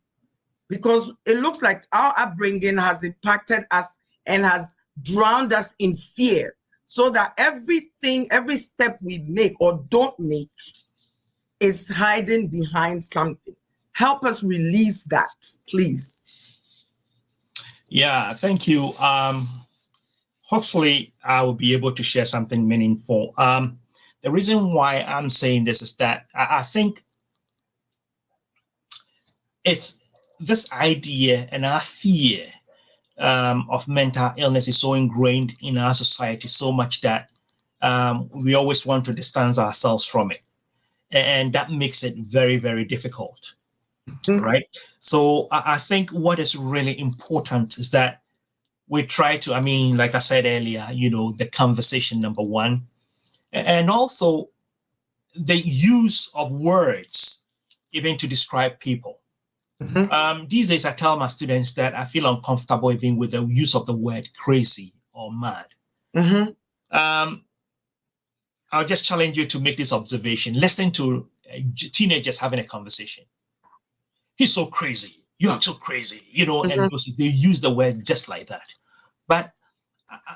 B: because it looks like our upbringing has impacted us and has drowned us in fear, so that every step we make or don't make is hiding behind something. Help us release that, please.
C: Yeah, thank you. Hopefully I will be able to share something meaningful. The reason why I'm saying this is that I think it's this idea and our fear of mental illness is so ingrained in our society so much that we always want to distance ourselves from it. And that makes it very, very difficult, right? So I think what is really important is that we try to, I mean, like I said earlier, the conversation, number one, and also the use of words, even to describe people. These days, I tell my students that I feel uncomfortable even with the use of the word crazy or mad. I'll just challenge you to make this observation. Listen to teenagers having a conversation. He's so crazy. You are so crazy, and they use the word just like that. But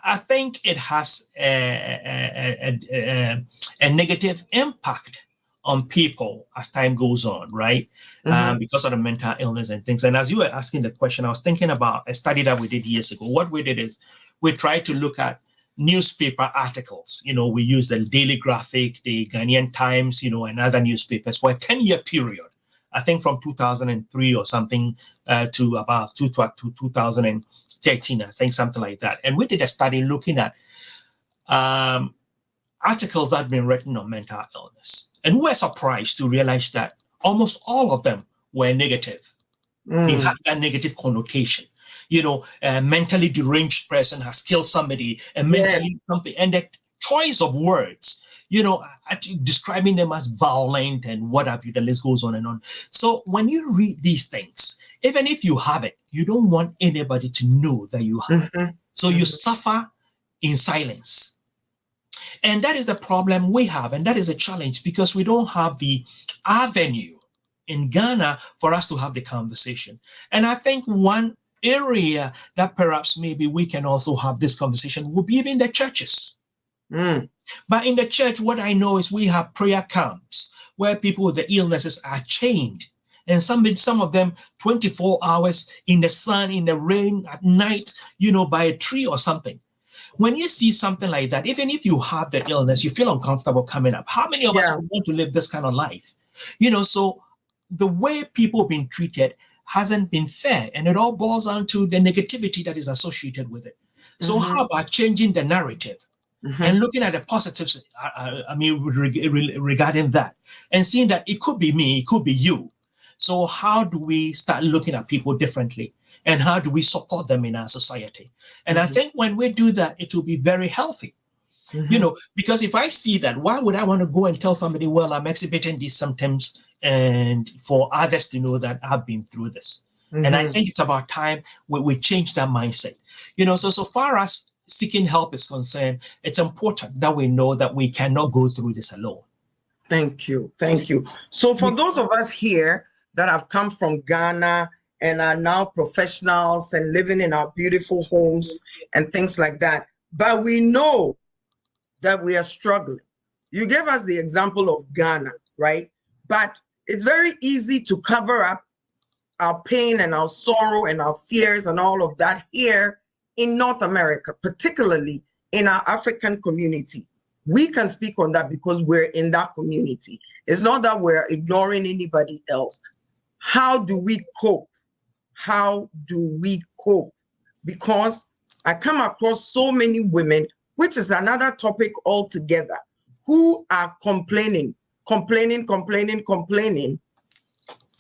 C: I think it has a negative impact on people as time goes on, right? Because of the mental illness and things. And as you were asking the question, I was thinking about a study that we did years ago. What we did is we tried to look at newspaper articles. We use the Daily Graphic, the Ghanaian Times, and other newspapers for a 10-year period. I think from 2003 or something to about 2013, I think something like that. And we did a study looking at articles that had been written on mental illness. And we were surprised to realize that almost all of them were negative. They had that negative connotation. A mentally deranged person has killed somebody, and mentally something, and the choice of words, describing them as violent and what have you, the list goes on and on. So when you read these things, even if you have it, you don't want anybody to know that you have it. So you suffer in silence. And that is the problem we have, and that is a challenge because we don't have the avenue in Ghana for us to have the conversation. And I think one area that perhaps maybe we can also have this conversation would be even the churches. But in the church, what I know is we have prayer camps where people with the illnesses are chained. And some of them 24 hours in the sun, in the rain, at night, by a tree or something. When you see something like that, even if you have the illness, you feel uncomfortable coming up. How many of us want to live this kind of life? So the way people have been treated hasn't been fair, and it all boils down to the negativity that is associated with it. So how about changing the narrative and looking at the positives, regarding that, and seeing that it could be me, it could be you. So how do we start looking at people differently, and how do we support them in our society? And I think when we do that, it will be very healthy. Because if I see that, why would I want to go and tell somebody, well, I'm exhibiting these symptoms, and for others to know that I've been through this? And I think it's about time we change that mindset. So far as seeking help is concerned, it's important that we know that we cannot go through this alone.
B: Thank you. So for those of us here that have come from Ghana and are now professionals and living in our beautiful homes and things like that, but we know that we are struggling. You gave us the example of Ghana, right? But it's very easy to cover up our pain and our sorrow and our fears and all of that here in North America, particularly in our African community. We can speak on that because we're in that community. It's not that we're ignoring anybody else. How do we cope? Because I come across so many women, which is another topic altogether, who are complaining,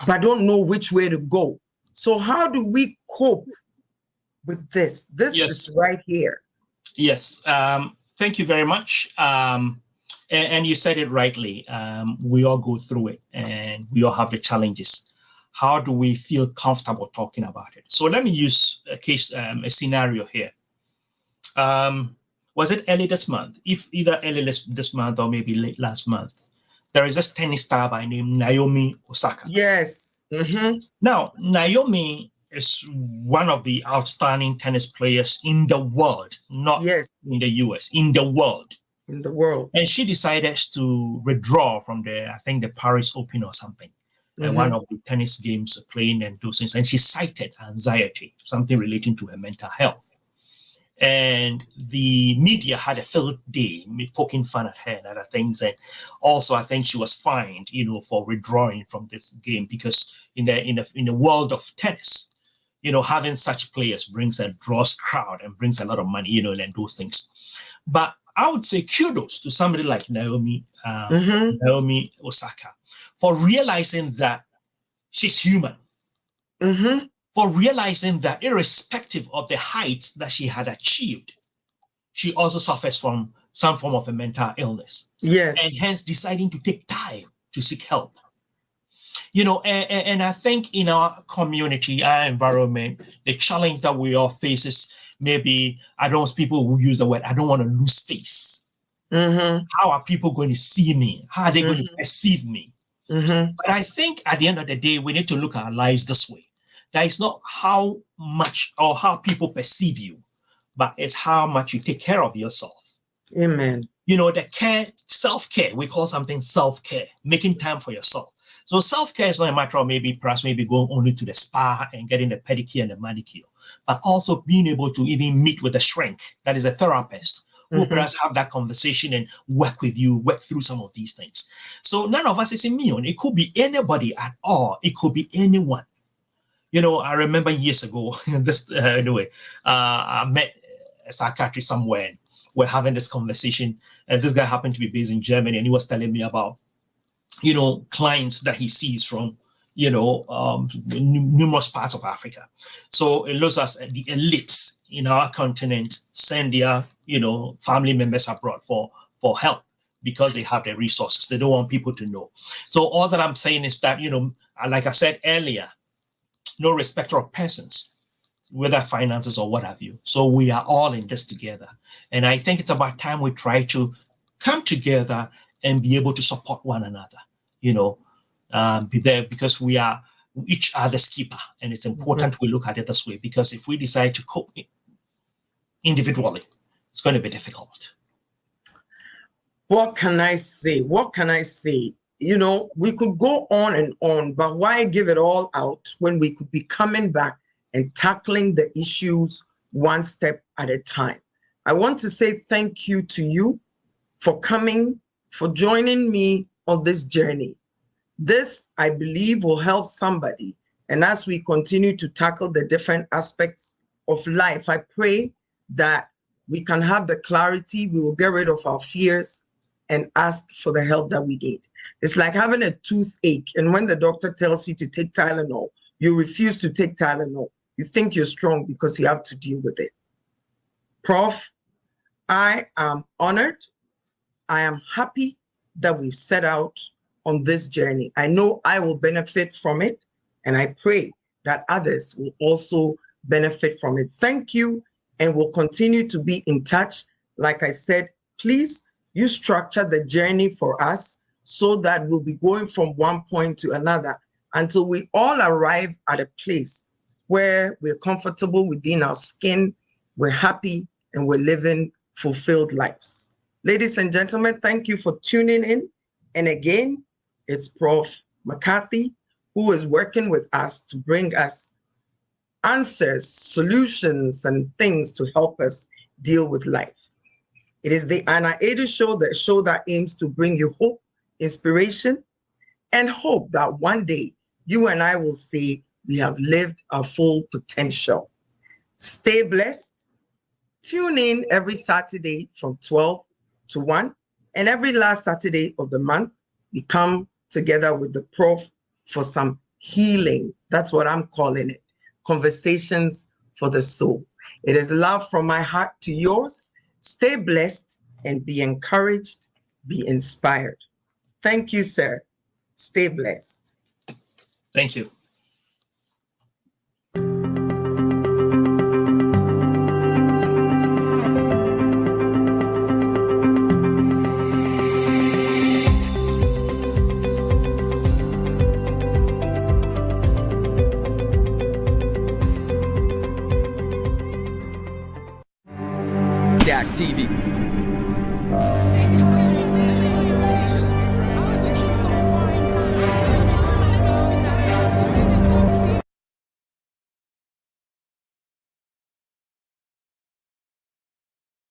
B: but don't know which way to go. So how do we cope with this? This is right here.
C: Yes. Thank you very much. And you said it rightly. We all go through it, and we all have the challenges. How do we feel comfortable talking about it? So let me use a scenario here. Was it early this month? If either early this month or maybe late last month, there is this tennis star by name Naomi Osaka.
B: Yes.
C: Now, Naomi is one of the outstanding tennis players in the world, not in the US, in the world. And she decided to withdraw from the Paris Open or something, one of the tennis games playing and those things. And she cited anxiety, something relating to her mental health. And the media had a field day, poking fun at her and other things. And also, I think she was fined, for withdrawing from this game, because in the world of tennis, having such players draws crowd and brings a lot of money, and those things. But I would say kudos to somebody like Naomi Osaka for realizing that she's human, for realizing that irrespective of the heights that she had achieved, she also suffers from some form of a mental illness.
B: Yes.
C: And hence deciding to take time to seek help. You know, and I think in our community, our environment, the challenge that we all face is maybe, people who use the word, I don't want to lose face. How are people going to see me? How are they going to perceive me? But I think at the end of the day, we need to look at our lives this way. That is not how much or how people perceive you, but it's how much you take care of yourself.
B: Amen.
C: You know, the care, self-care, we call something self-care, making time for yourself. So self-care is not a matter of perhaps going only to the spa and getting the pedicure and the manicure, but also being able to even meet with a shrink, that is a therapist, who perhaps have that conversation and work with you, work through some of these things. So none of us is immune. It could be anybody at all. It could be anyone. You know, I remember years ago, I met a psychiatrist somewhere, and we're having this conversation, and this guy happened to be based in Germany, and he was telling me about, you know, clients that he sees from, numerous parts of Africa. So it looks as the elites in our continent send their, family members abroad for help because they have the resources. They don't want people to know. So all that I'm saying is that, like I said earlier, no respecter of persons, whether finances or what have you. So we are all in this together. And I think it's about time we try to come together and be able to support one another, be there, because we are each other's keeper. And it's important we look at it this way, because if we decide to cope individually, it's going to be difficult.
B: What can I say? We could go on and on, but why give it all out when we could be coming back and tackling the issues one step at a time? I want to say thank you to you for coming, for joining me on this journey. This, I believe, will help somebody. And as we continue to tackle the different aspects of life, I pray that we can have the clarity, we will get rid of our fears and ask for the help that we need. It's like having a toothache, and when the doctor tells you to take Tylenol, you refuse to take Tylenol. You think you're strong because you have to deal with it. Prof, I am honored. I am happy that we've set out on this journey. I know I will benefit from it, and I pray that others will also benefit from it. Thank you, and we'll continue to be in touch. Like I said, please, you structure the journey for us so that we'll be going from one point to another until we all arrive at a place where we're comfortable within our skin, we're happy, and we're living fulfilled lives. Ladies and gentlemen, thank you for tuning in. And again, it's Prof. McCarthy who is working with us to bring us answers, solutions, and things to help us deal with life. It is the Aidoo show, the show that aims to bring you hope, inspiration, and hope that one day you and I will say we have lived our full potential. Stay blessed. Tune in every Saturday from 12 to 1, and every last Saturday of the month, we come together with the Prof for some healing. That's what I'm calling it. Conversations for the soul. It is love from my heart to yours. Stay blessed and be encouraged, be inspired. Thank you, sir. Stay blessed.
C: Thank you.
D: TV.